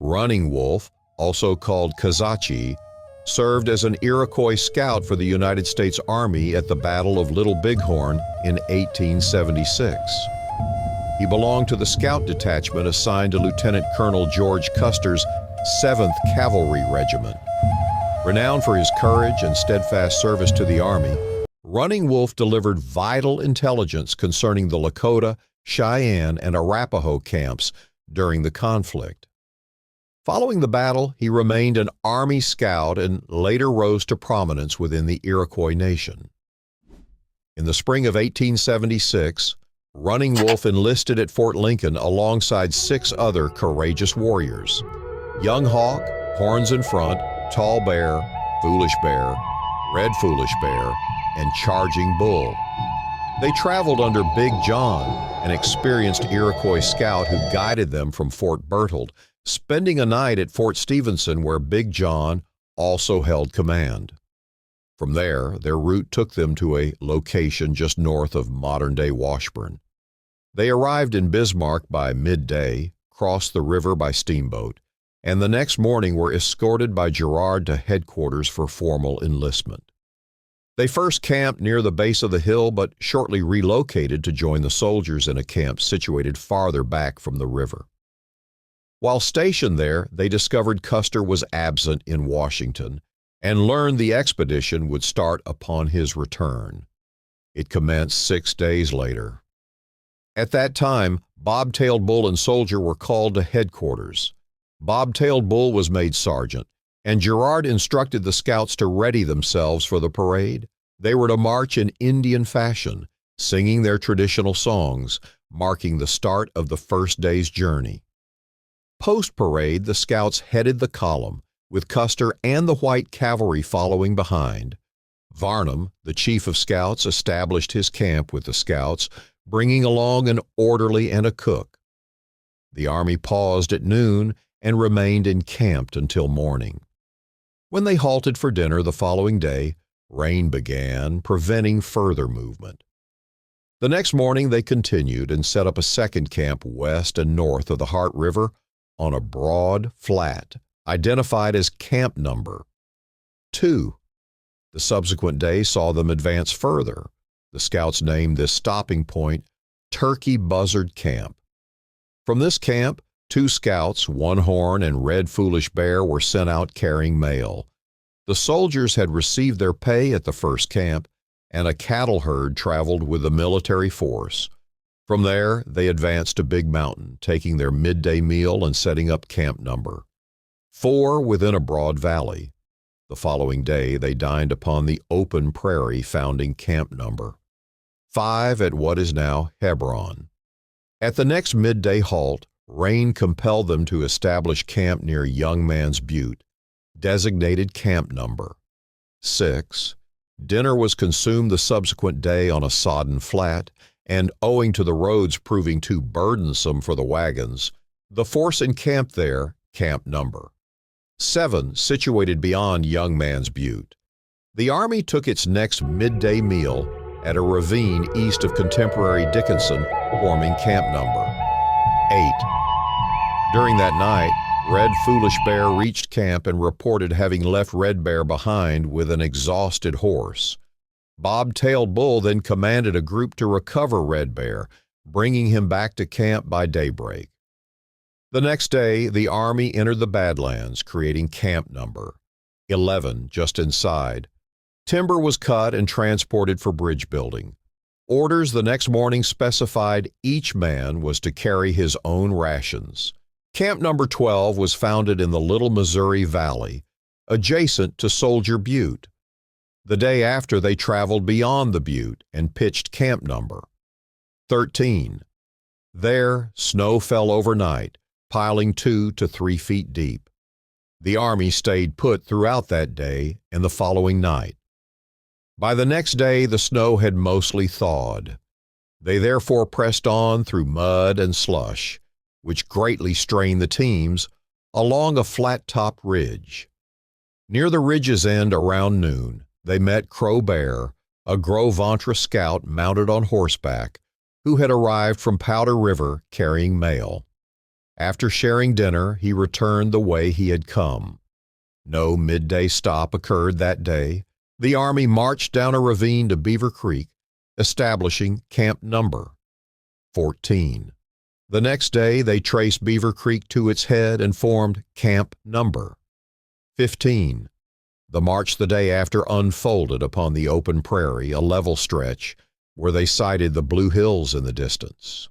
Running Wolf, also called Kazachii, served as an Iroquois scout for the United States Army at the Battle of Little Bighorn in 1876. He belonged to the scout detachment assigned to Lieutenant Colonel George Custer's 7th Cavalry Regiment. Renowned for his courage and steadfast service to the Army, Running Wolf delivered vital intelligence concerning the Dakota, Cheyenne, and Arapaho camps during the conflict. Following the battle, he remained an Army scout and later rose to prominence within the Iroquois nation. In the spring of 1876, Running Wolf enlisted at Fort Lincoln alongside 6 other courageous warriors: Young Hawk, Horns in Front, Tall Bear, Foolish Bear, Red Foolish Bear, and Charging Bull. They traveled under Big John, an experienced Iroquois scout who guided them from Fort Berthold, spending a night at Fort Stephenson where Big John also held command. From there, their route took them to a location just north of modern-day Washburn. They arrived in Bismarck by midday, crossed the river by steamboat, and the next morning were escorted by Girard to headquarters for formal enlistment. They first camped near the base of the hill, but shortly relocated to join the soldiers in a camp situated farther back from the river. While stationed there, they discovered Custer was absent in Washington and learned the expedition would start upon his return. It commenced 6 days later. At that time, Bobtailed Bull and Soldier were called to headquarters. Bobtailed Bull was made sergeant, and Girard instructed the scouts to ready themselves for the parade. They were to march in Indian fashion, singing their traditional songs, marking the start of the first day's journey. Post-parade, the scouts headed the column, with Custer and the White Cavalry following behind. Varnum, the chief of scouts, established his camp with the scouts, bringing along an orderly and a cook. The Army paused at noon and remained encamped until morning. When they halted for dinner the following day, rain began, preventing further movement. The next morning they continued and set up a second camp west and north of the Heart River on a broad flat, identified as Camp Number 2. The subsequent day saw them advance further. The scouts named this stopping point Turkey Buzzard Camp. From this camp, 2 scouts, One Horn and Red Foolish Bear, were sent out carrying mail. The soldiers had received their pay at the first camp, and a cattle herd traveled with the military force. From there, they advanced to Big Mountain, taking their midday meal and setting up Camp Number 4 within a broad valley. The following day, they dined upon the open prairie founding Camp Number 5 at what is now Hebron. At the next midday halt, rain compelled them to establish camp near Young Man's Butte, designated Camp Number 6. Dinner was consumed the subsequent day on a sodden flat, and owing to the roads proving too burdensome for the wagons, the force encamped there, Camp Number 7, situated beyond Young Man's Butte. The Army took its next midday meal at a ravine east of contemporary Dickinson, forming Camp Number 8. During that night, Red Foolish Bear reached camp and reported having left Red Bear behind with an exhausted horse. Bobtailed Bull then commanded a group to recover Red Bear, bringing him back to camp by daybreak. The next day, the Army entered the Badlands, creating Camp Number 11 just inside. Timber was cut and transported for bridge building. Orders the next morning specified each man was to carry his own rations. Camp Number 12 was founded in the Little Missouri Valley, adjacent to Soldier Butte. The day after, they traveled beyond the butte and pitched Camp Number 13. There, snow fell overnight, piling 2 to 3 feet deep. The Army stayed put throughout that day and the following night. By the next day, the snow had mostly thawed. They therefore pressed on through mud and slush, which greatly strained the teams, along a flat-topped ridge. Near the ridge's end around noon, they met Crow Bear, a Gros Ventre scout mounted on horseback, who had arrived from Powder River carrying mail. After sharing dinner, he returned the way he had come. No midday stop occurred that day. The Army marched down a ravine to Beaver Creek, establishing Camp Number 14. The next day, they traced Beaver Creek to its head and formed Camp Number 15. The march the day after unfolded upon the open prairie, a level stretch, where they sighted the Blue Hills in the distance.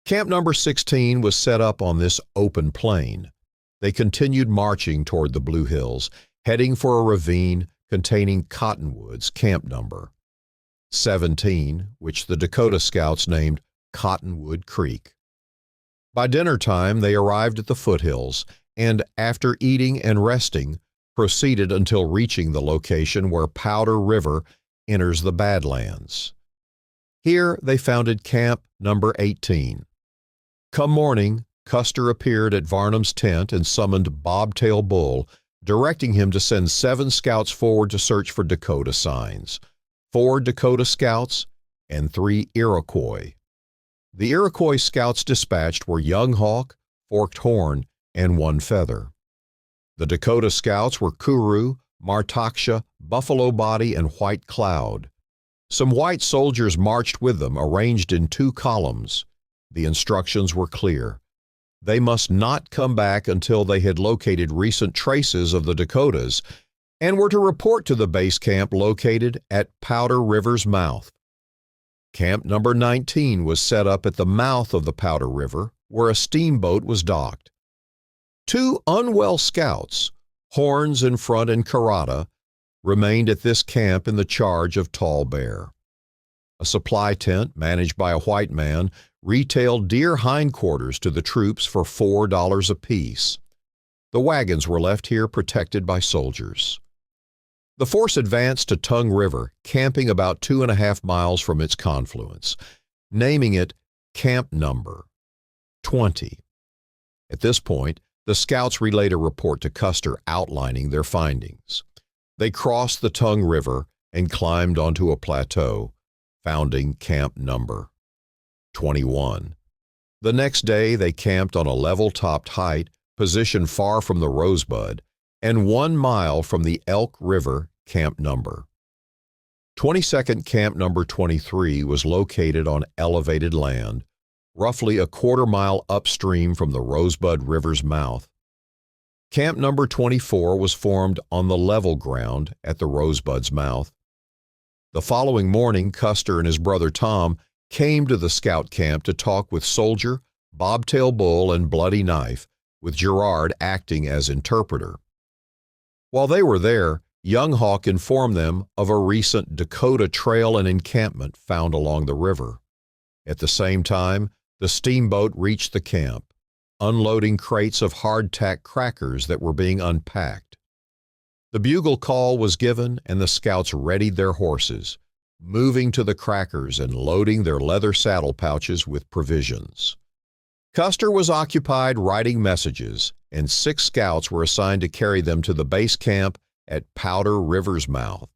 Camp Number 16 was set up on this open plain. They continued marching toward the Blue Hills, heading for a ravine containing cottonwoods, Camp Number 17, which the Dakota Scouts named Cottonwood Creek. By dinner time, they arrived at the foothills, and after eating and resting, proceeded until reaching the location where Powder River enters the Badlands. Here they founded Camp Number 18. Come morning, Custer appeared at Varnum's tent and summoned Bobtailed Bull, directing him to send 7 scouts forward to search for Dakota signs, 4 Dakota scouts and 3 Iroquois. The Iroquois scouts dispatched were Young Hawk, Forked Horn, and One Feather. The Dakota scouts were Kuru, Martaksha, Buffalo Body, and White Cloud. Some white soldiers marched with them, arranged in 2 columns. The instructions were clear. They must not come back until they had located recent traces of the Dakotas and were to report to the base camp located at Powder River's mouth. Camp Number 19 was set up at the mouth of the Powder River, where a steamboat was docked. 2 unwell scouts, Horns in front and Karata, remained at this camp in the charge of Tall Bear. A supply tent, managed by a white man, retailed deer hindquarters to the troops for $4 apiece. The wagons were left here protected by soldiers. The force advanced to Tongue River, camping about 2.5 miles from its confluence, naming it Camp Number 20. At this point, the scouts relayed a report to Custer outlining their findings. They crossed the Tongue River and climbed onto a plateau, founding Camp Number 21. The next day, they camped on a level-topped height, positioned far from the Rosebud, and 1 mile from the Elk River, Camp Number 22nd. Camp Number 23 was located on elevated land, roughly a 1/4 mile upstream from the Rosebud River's mouth. Camp Number 24 was formed on the level ground at the Rosebud's mouth. The following morning, Custer and his brother Tom came to the scout camp to talk with Soldier, Bobtailed Bull, and Bloody Knife, with Gerard acting as interpreter. While they were there, Young Hawk informed them of a recent Dakota trail and encampment found along the river. At the same time, the steamboat reached the camp, unloading crates of hardtack crackers that were being unpacked. The bugle call was given, and the scouts readied their horses, moving to the crackers and loading their leather saddle pouches with provisions. Custer was occupied writing messages, and 6 scouts were assigned to carry them to the base camp at Powder River's mouth.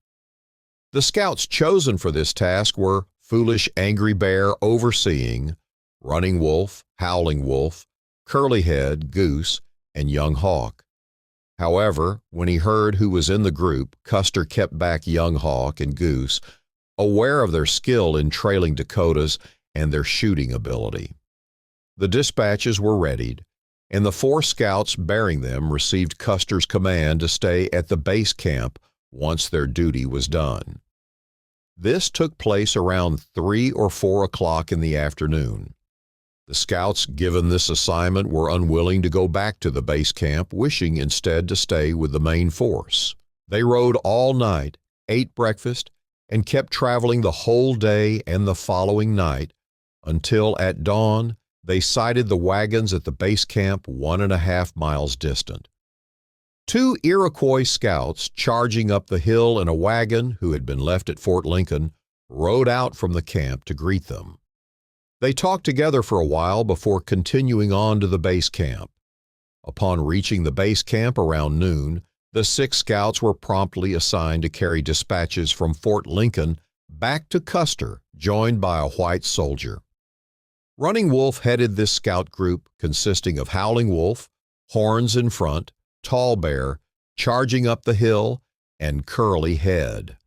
The scouts chosen for this task were Foolish Angry Bear overseeing, Running Wolf, Howling Wolf, Curlyhead, Goose, and Young Hawk. However, when he heard who was in the group, Custer kept back Young Hawk and Goose, aware of their skill in trailing Dakotas and their shooting ability. The dispatches were readied, and the 4 scouts bearing them received Custer's command to stay at the base camp once their duty was done. This took place around 3 or 4 o'clock in the afternoon. The scouts given this assignment were unwilling to go back to the base camp, wishing instead to stay with the main force. They rode all night, ate breakfast, and kept traveling the whole day and the following night until at dawn they sighted the wagons at the base camp 1.5 miles distant. 2 Iroquois scouts charging up the hill in a wagon who had been left at Fort Lincoln rode out from the camp to greet them. They talked together for a while before continuing on to the base camp. Upon reaching the base camp around noon, the 6 scouts were promptly assigned to carry dispatches from Fort Lincoln back to Custer, joined by a white soldier. Running Wolf headed this scout group consisting of Howling Wolf, Horns in front, Tall Bear, Charging Up the Hill, and Curly Head.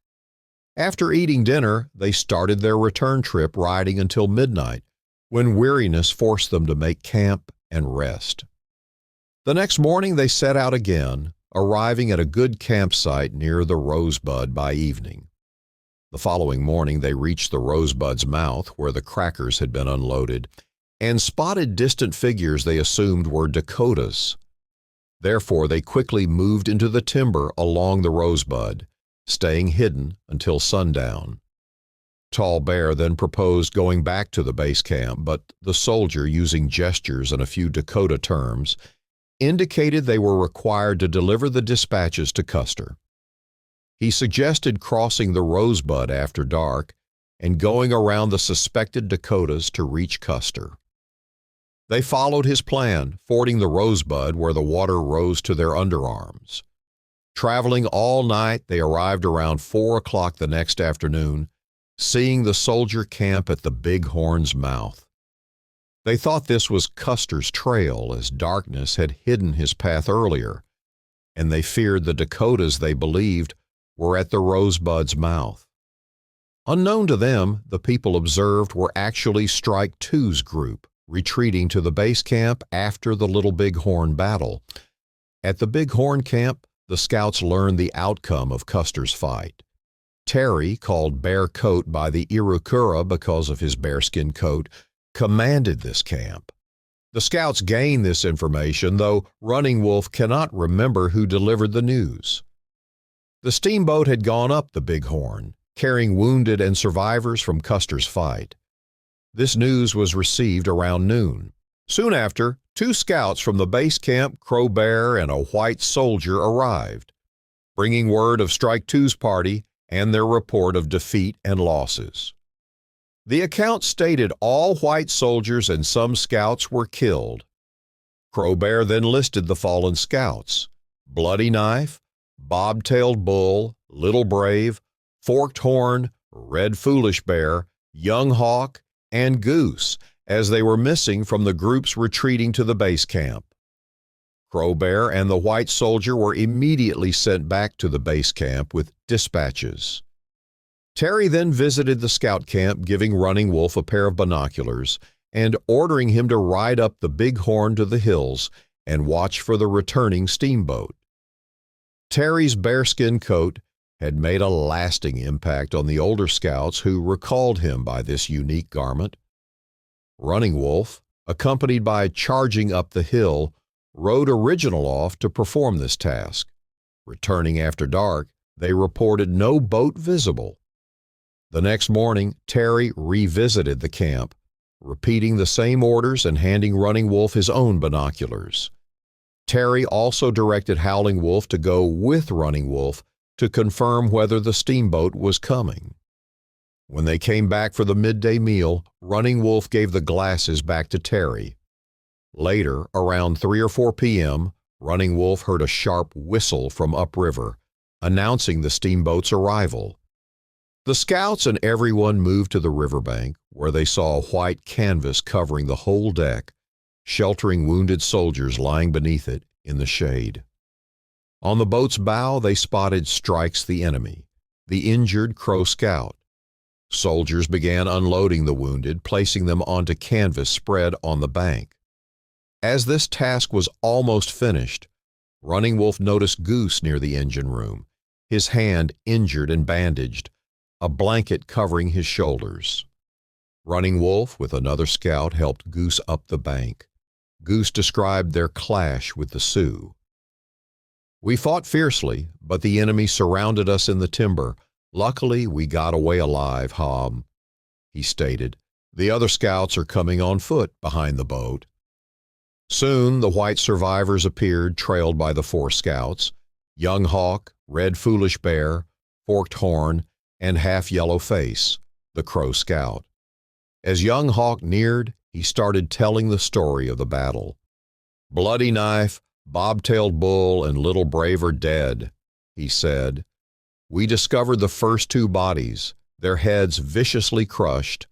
After eating dinner, they started their return trip riding until midnight, when weariness forced them to make camp and rest. The next morning they set out again, arriving at a good campsite near the Rosebud by evening. The following morning they reached the Rosebud's mouth where the crackers had been unloaded and spotted distant figures they assumed were Dakotas. Therefore they quickly moved into the timber along the Rosebud, staying hidden until sundown. Tall Bear then proposed going back to the base camp, but the soldier, using gestures and a few Dakota terms, indicated they were required to deliver the dispatches to Custer. He suggested crossing the Rosebud after dark and going around the suspected Dakotas to reach Custer. They followed his plan, fording the Rosebud where the water rose to their underarms. Traveling all night, they arrived around 4 o'clock the next afternoon, seeing the soldier camp at the Bighorn's mouth. They thought this was Custer's trail, as darkness had hidden his path earlier, and they feared the Dakotas, they believed, were at the Rosebud's mouth. Unknown to them, the people observed were actually Strike Two's group, retreating to the base camp after the Little Bighorn battle. At the Bighorn camp, the scouts learned the outcome of Custer's fight. Terry, called Bear Coat by the Iroquois because of his bearskin coat, commanded this camp. The scouts gained this information, though Running Wolf cannot remember who delivered the news. The steamboat had gone up the Bighorn, carrying wounded and survivors from Custer's fight. This news was received around noon. Soon after, 2 scouts from the base camp, Crow Bear and a white soldier, arrived, bringing word of Strike Two's party and their report of defeat and losses. The account stated all white soldiers and some scouts were killed. Crow Bear then listed the fallen scouts: Bloody Knife, Bobtailed Bull, Little Brave, Forked Horn, Red Foolish Bear, Young Hawk, and Goose, as they were missing from the groups retreating to the base camp. Crow Bear and the white soldier were immediately sent back to the base camp with dispatches. Terry then visited the scout camp, giving Running Wolf a pair of binoculars and ordering him to ride up the Bighorn to the hills and watch for the returning steamboat. Terry's bearskin coat had made a lasting impact on the older scouts, who recalled him by this unique garment. Running Wolf, accompanied by Charging Up the Hill, rode Original off to perform this task. Returning after dark, they reported no boat visible. The next morning, Terry revisited the camp, repeating the same orders and handing Running Wolf his own binoculars. Terry also directed Howling Wolf to go with Running Wolf to confirm whether the steamboat was coming. When they came back for the midday meal, Running Wolf gave the glasses back to Terry. Later, around 3 or 4 p.m., Running Wolf heard a sharp whistle from upriver, announcing the steamboat's arrival. The scouts and everyone moved to the riverbank, where they saw a white canvas covering the whole deck, sheltering wounded soldiers lying beneath it in the shade. On the boat's bow, they spotted Strike's the enemy, the injured Crow scout. Soldiers began unloading the wounded, placing them onto canvas spread on the bank. As this task was almost finished, Running Wolf noticed Goose near the engine room, his hand injured and bandaged, a blanket covering his shoulders. Running Wolf, with another scout, helped Goose up the bank. Goose described their clash with the Sioux. "We fought fiercely, but the enemy surrounded us in the timber. Luckily, we got away alive, Hob," he stated. "The other scouts are coming on foot behind the boat." Soon, the white survivors appeared, trailed by the 4 scouts: Young Hawk, Red Foolish Bear, Forked Horn, and Half Yellow Face, the Crow scout. As Young Hawk neared, he started telling the story of the battle. "Bloody Knife, Bobtailed Bull, and Little Brave are dead," he said. "We discovered the first 2 bodies, their heads viciously crushed,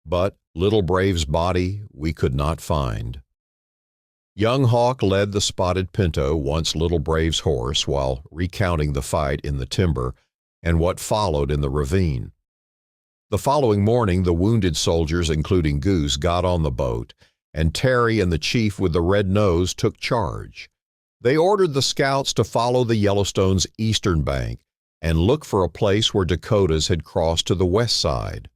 but Little Brave's body we could not find. Young Hawk led the spotted pinto, once Little Brave's horse, while recounting the fight in the timber and what followed in the ravine. The following morning, the wounded soldiers, including Goose, got on the boat, and Terry and the chief with the red nose took charge. They ordered the scouts to follow the Yellowstone's eastern bank and look for a place where Dakotas had crossed to the west side.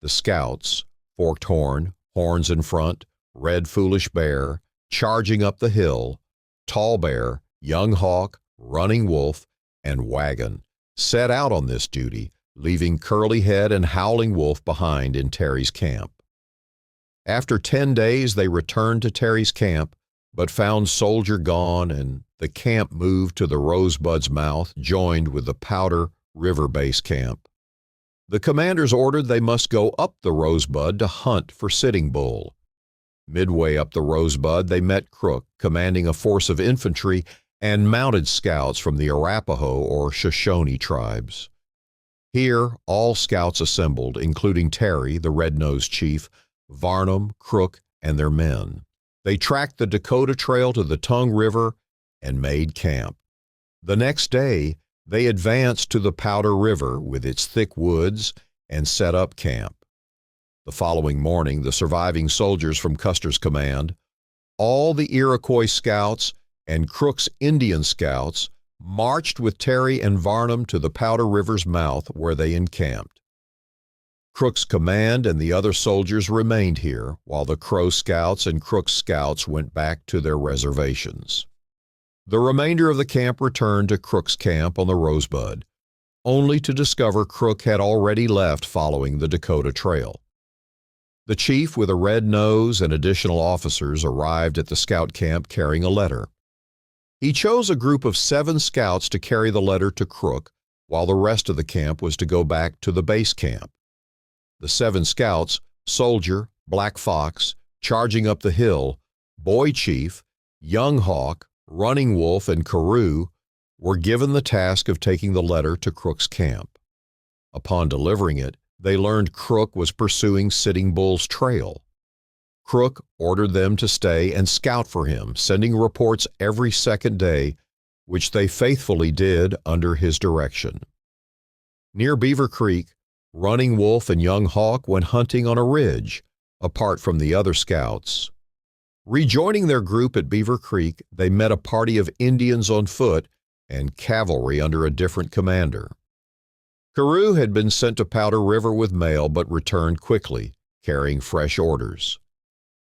The scouts, Forked Horn, Horns in Front, Red Foolish Bear, Charging Up the Hill, Tall Bear, Young Hawk, Running Wolf, and Wagon, set out on this duty, leaving Curly Head and Howling Wolf behind in Terry's camp. After 10 days, they returned to Terry's camp, but found Soldier gone, and the camp moved to the Rosebud's Mouth, joined with the Powder River Base Camp. The commanders ordered they must go up the Rosebud to hunt for Sitting Bull. Midway up the Rosebud, they met Crook, commanding a force of infantry and mounted scouts from the Arapaho or Shoshone tribes. Here, all scouts assembled, including Terry, the red-nosed chief, Varnum, Crook, and their men. They tracked the Dakota Trail to the Tongue River and made camp. The next day, they advanced to the Powder River with its thick woods and set up camp. The following morning, the surviving soldiers from Custer's command, all the Iroquois scouts, and Crook's Indian scouts marched with Terry and Varnum to the Powder River's mouth, where they encamped. Crook's command and the other soldiers remained here, while the Crow scouts and Crook's scouts went back to their reservations. The remainder of the camp returned to Crook's camp on the Rosebud, only to discover Crook had already left following the Dakota Trail. The chief with a red nose and additional officers arrived at the scout camp carrying a letter. He chose a group of 7 scouts to carry the letter to Crook, while the rest of the camp was to go back to the base camp. The 7 scouts, Soldier, Black Fox, Charging Up the Hill, Boy Chief, Young Hawk, Running Wolf, and Carew, were given the task of taking the letter to Crook's camp. Upon delivering it, they learned Crook was pursuing Sitting Bull's trail. Crook ordered them to stay and scout for him, sending reports every second day, which they faithfully did under his direction. Near Beaver Creek, Running Wolf and Young Hawk went hunting on a ridge, apart from the other scouts. Rejoining their group at Beaver Creek, they met a party of Indians on foot and cavalry under a different commander. Carew had been sent to Powder River with mail but returned quickly, carrying fresh orders.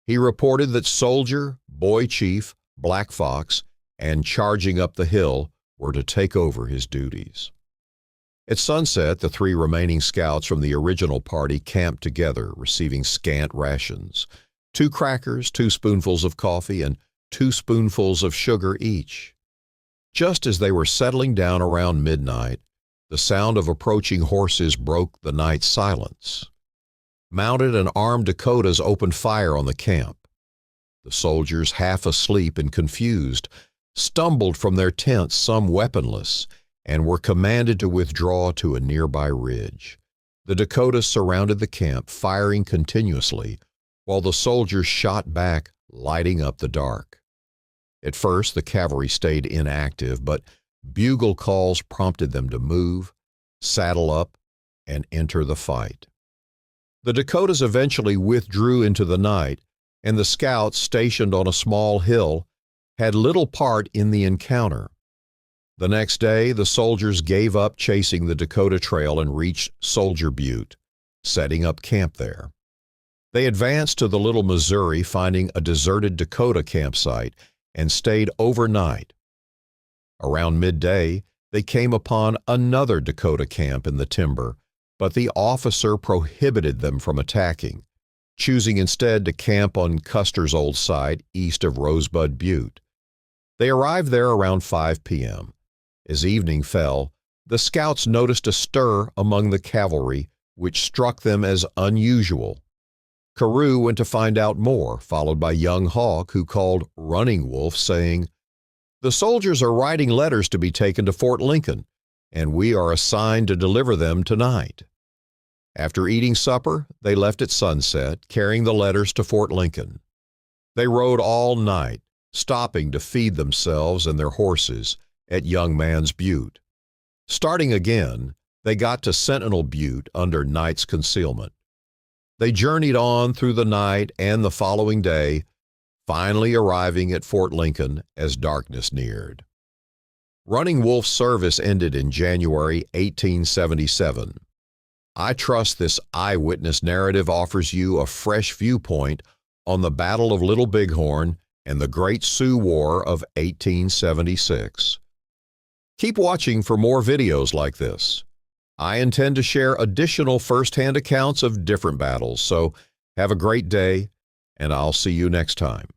He reported that Soldier, Boy Chief, Black Fox, and Charging Up the Hill were to take over his duties. At sunset, the 3 remaining scouts from the original party camped together, receiving scant rations, 2 crackers, 2 spoonfuls of coffee, and 2 spoonfuls of sugar each. Just as they were settling down around midnight, the sound of approaching horses broke the night's silence. Mounted and armed Dakotas opened fire on the camp. The soldiers, half asleep and confused, stumbled from their tents, some weaponless, and were commanded to withdraw to a nearby ridge. The Dakotas surrounded the camp, firing continuously, while the soldiers shot back, lighting up the dark. At first, the cavalry stayed inactive, but bugle calls prompted them to move, saddle up, and enter the fight. The Dakotas eventually withdrew into the night, and the scouts stationed on a small hill had little part in the encounter. The next day, the soldiers gave up chasing the Dakota Trail and reached Soldier Butte, setting up camp there. They advanced to the Little Missouri, finding a deserted Dakota campsite, and stayed overnight. Around midday, they came upon another Dakota camp in the timber, but the officer prohibited them from attacking, choosing instead to camp on Custer's old site east of Rosebud Butte. They arrived there around 5 p.m. As evening fell, the scouts noticed a stir among the cavalry, which struck them as unusual. Carew went to find out more, followed by Young Hawk, who called Running Wolf, saying, "The soldiers are writing letters to be taken to Fort Lincoln, and we are assigned to deliver them tonight." After eating supper, they left at sunset, carrying the letters to Fort Lincoln. They rode all night, stopping to feed themselves and their horses at Young Man's Butte. Starting again, they got to Sentinel Butte under night's concealment. They journeyed on through the night and the following day, finally arriving at Fort Lincoln as darkness neared. Running Wolf's service ended in January 1877. I trust this eyewitness narrative offers you a fresh viewpoint on the Battle of Little Bighorn and the Great Sioux War of 1876. Keep watching for more videos like this. I intend to share additional first-hand accounts of different battles, so have a great day, and I'll see you next time.